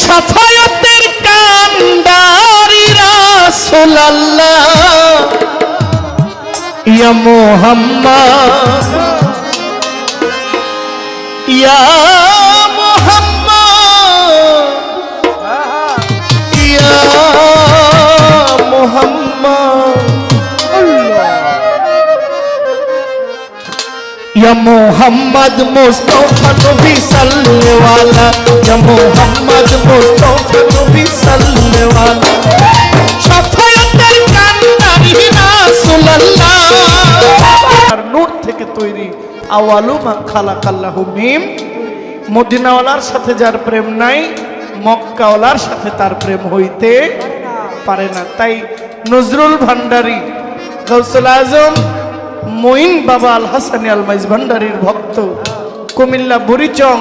শাফায়াতের কান্ডারি রাসূলুল্লাহ ইয়া মুহাম্মদ ইয়া মুহাম্মদ ইয়া মুহাম্মদ या मोहम्मद मुस्तफा नबी सल्लल्लाहु वाला या मोहम्मद मुस्तफा नबी सल्लल्लाहु वाला শাফায়াতের কান্ডারি রাসূলুল্লাহ আর নূর থেকে তৈরি আওয়ালু মা খালাকাল্লাহু মিম মদিনাওয়ালার সাথে যার প্রেম নাই মক্কাওয়ালার সাথে তার প্রেম হইতে পারে না। তাই নজরুল ভান্ডারী গাউসুল আজম মঈন বাবা আল হাসানী আল মাইজ ভান্ডারীর ভক্ত কুমিল্লা বুড়িচং